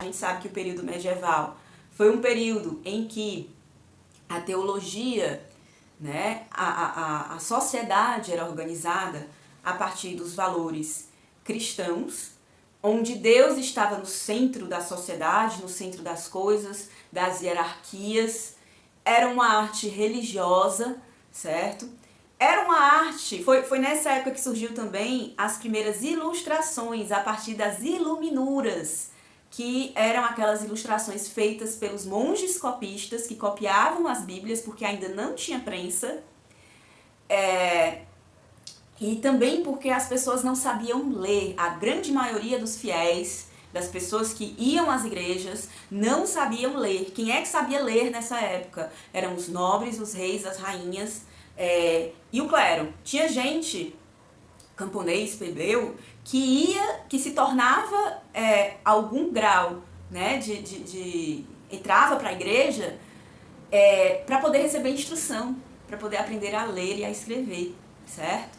gente sabe que o período medieval foi um período em que a teologia, né, a sociedade era organizada a partir dos valores cristãos, onde Deus estava no centro da sociedade, no centro das coisas, das hierarquias. Era uma arte religiosa, certo? Era uma arte, foi nessa época que surgiu também as primeiras ilustrações, a partir das iluminuras, que eram aquelas ilustrações feitas pelos monges copistas, que copiavam as Bíblias, porque ainda não tinha prensa, e também porque as pessoas não sabiam ler. A grande maioria dos fiéis, das pessoas que iam às igrejas, não sabiam ler. Quem é que sabia ler nessa época? Eram os nobres, os reis, as rainhas, e o clero. Tinha gente, camponês, plebeu, que se tornava algum grau, né, entrava para a igreja para poder receber instrução, para poder aprender a ler e a escrever, certo?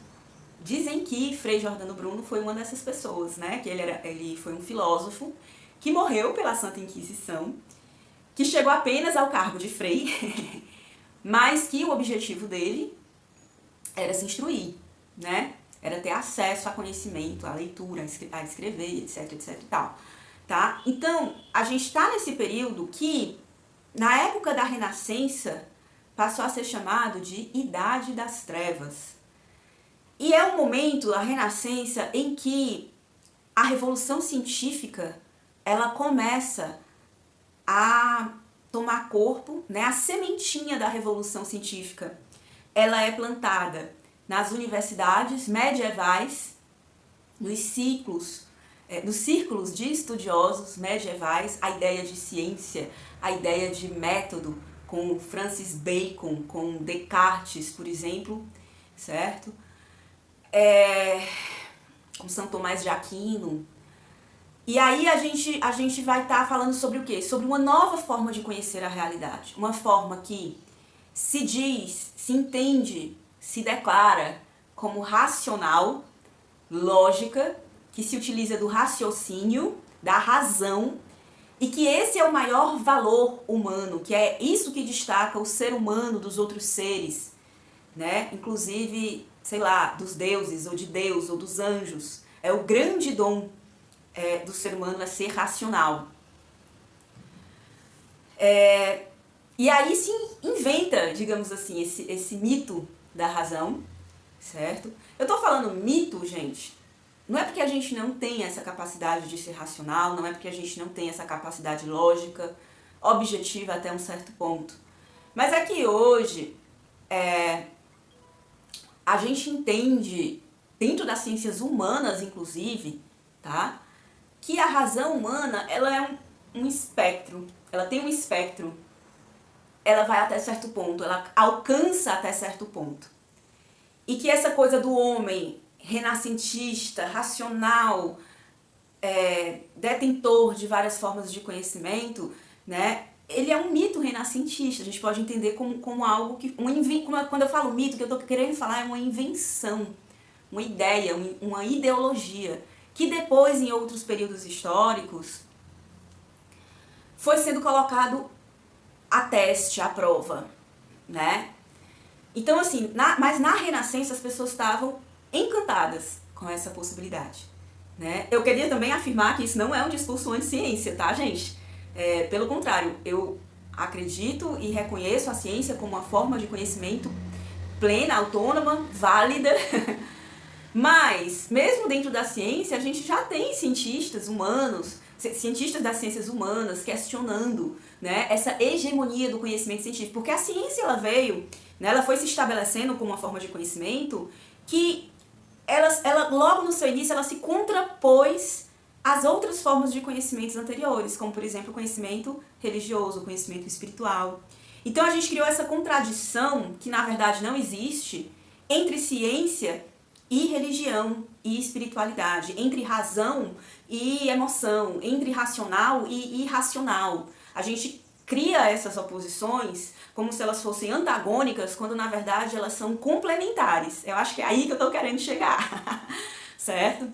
Dizem que Frei Jordano Bruno foi uma dessas pessoas, né, que ele foi um filósofo que morreu pela Santa Inquisição, que chegou apenas ao cargo de frei, mas que o objetivo dele era se instruir, né? Era ter acesso a conhecimento, a leitura, a escrever, etc, etc e tal, tá? Então, a gente está nesse período que, na época da Renascença, passou a ser chamado de Idade das Trevas. E é um momento, a Renascença, em que a Revolução Científica, ela começa a tomar corpo, né? A sementinha da Revolução Científica, ela é plantada nas universidades medievais, nos círculos de estudiosos medievais, a ideia de ciência, a ideia de método, com Francis Bacon, com Descartes, por exemplo, certo? Com São Tomás de Aquino. E aí a gente vai estar falando sobre o quê? Sobre uma nova forma de conhecer a realidade. Uma forma que se diz, se entende, se declara como racional, lógica, que se utiliza do raciocínio, da razão, e que esse é o maior valor humano, que é isso que destaca o ser humano dos outros seres, né? Inclusive, sei lá, dos deuses, ou de Deus, ou dos anjos. É o grande dom do ser humano, é ser racional. E aí se inventa, digamos assim, esse mito da razão, certo? Eu tô falando mito, gente, não é porque a gente não tem essa capacidade de ser racional, não é porque a gente não tem essa capacidade lógica, objetiva até um certo ponto. Mas é que hoje a gente entende, dentro das ciências humanas inclusive, tá? Que a razão humana, ela é um espectro, ela tem um espectro, ela vai até certo ponto, ela alcança até certo ponto. E que essa coisa do homem renascentista, racional, detentor de várias formas de conhecimento, né? Ele é um mito renascentista, a gente pode entender como algo que... Quando eu falo mito, o que eu estou querendo falar é uma invenção, uma ideia, uma ideologia, que depois, em outros períodos históricos, foi sendo colocado a teste, à prova, né? Então, assim, mas na Renascença as pessoas estavam encantadas com essa possibilidade, né? Eu queria também afirmar que isso não é um discurso anti-ciência, tá, gente? Pelo contrário, eu acredito e reconheço a ciência como uma forma de conhecimento plena, autônoma, válida, mas, mesmo dentro da ciência, a gente já tem cientistas humanos, cientistas das ciências humanas questionando, né, essa hegemonia do conhecimento científico, porque a ciência ela veio, né, ela foi se estabelecendo como uma forma de conhecimento que ela logo no seu início ela se contrapôs às outras formas de conhecimentos anteriores, como por exemplo o conhecimento religioso, o conhecimento espiritual. Então a gente criou essa contradição, que na verdade não existe, entre ciência e religião e espiritualidade, entre razão e emoção, entre racional e irracional. A gente cria essas oposições como se elas fossem antagônicas, quando na verdade elas são complementares. Eu acho que é aí que eu tô querendo chegar, certo?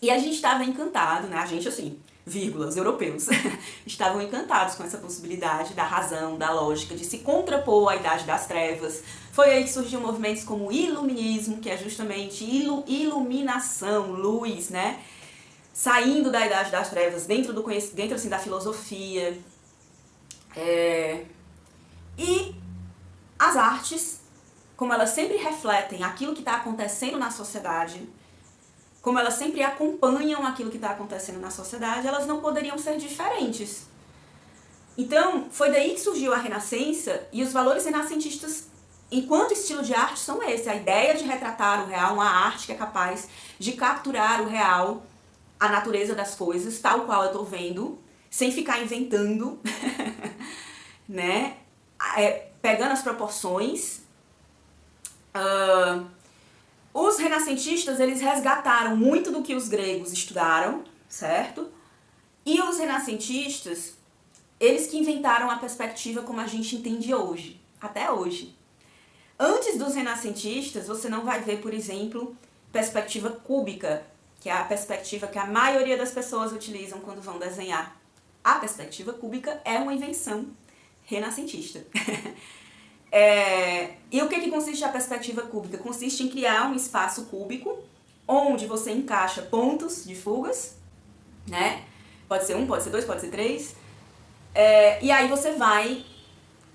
E a gente estava encantado, né? A gente, assim, os europeus, estavam encantados com essa possibilidade da razão, da lógica, de se contrapor à Idade das Trevas. Foi aí que surgiu movimentos como o Iluminismo, que é justamente iluminação, luz, né? Saindo da Idade das Trevas, dentro assim, da filosofia. E as artes, como elas sempre refletem aquilo que está acontecendo na sociedade, como elas sempre acompanham aquilo que está acontecendo na sociedade, elas não poderiam ser diferentes. Então, foi daí que surgiu a Renascença, e os valores renascentistas, enquanto estilo de arte, são esse: a ideia de retratar o real, uma arte que é capaz de capturar o real, a natureza das coisas, tal qual eu estou vendo, sem ficar inventando, né? Pegando as proporções. Os renascentistas, eles resgataram muito do que os gregos estudaram, certo? E os renascentistas, eles que inventaram a perspectiva como a gente entende hoje, até hoje. Antes dos renascentistas, você não vai ver, por exemplo, perspectiva cúbica, que é a perspectiva que a maioria das pessoas utilizam quando vão desenhar. A perspectiva cúbica é uma invenção renascentista. E o que consiste a perspectiva cúbica? Consiste em criar um espaço cúbico onde você encaixa pontos de fugas, né? Pode ser 1, pode ser 2, pode ser 3. E aí você vai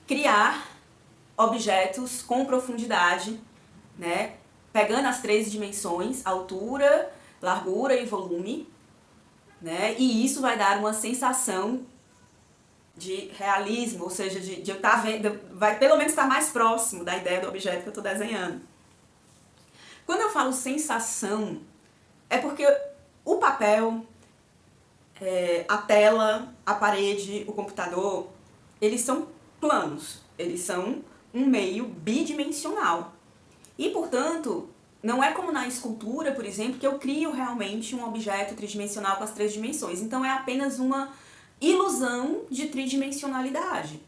criar objetos com profundidade, né? Pegando as 3 dimensões, altura, largura e volume, né? E isso vai dar uma sensação de realismo, ou seja, de eu estar vendo, vai pelo menos estar mais próximo da ideia do objeto que eu estou desenhando. Quando eu falo sensação, é porque o papel, a tela, a parede, o computador, eles são planos, eles são um meio bidimensional. E, portanto, não é como na escultura, por exemplo, que eu crio realmente um objeto tridimensional com as 3 dimensões. Então é apenas uma ilusão de tridimensionalidade.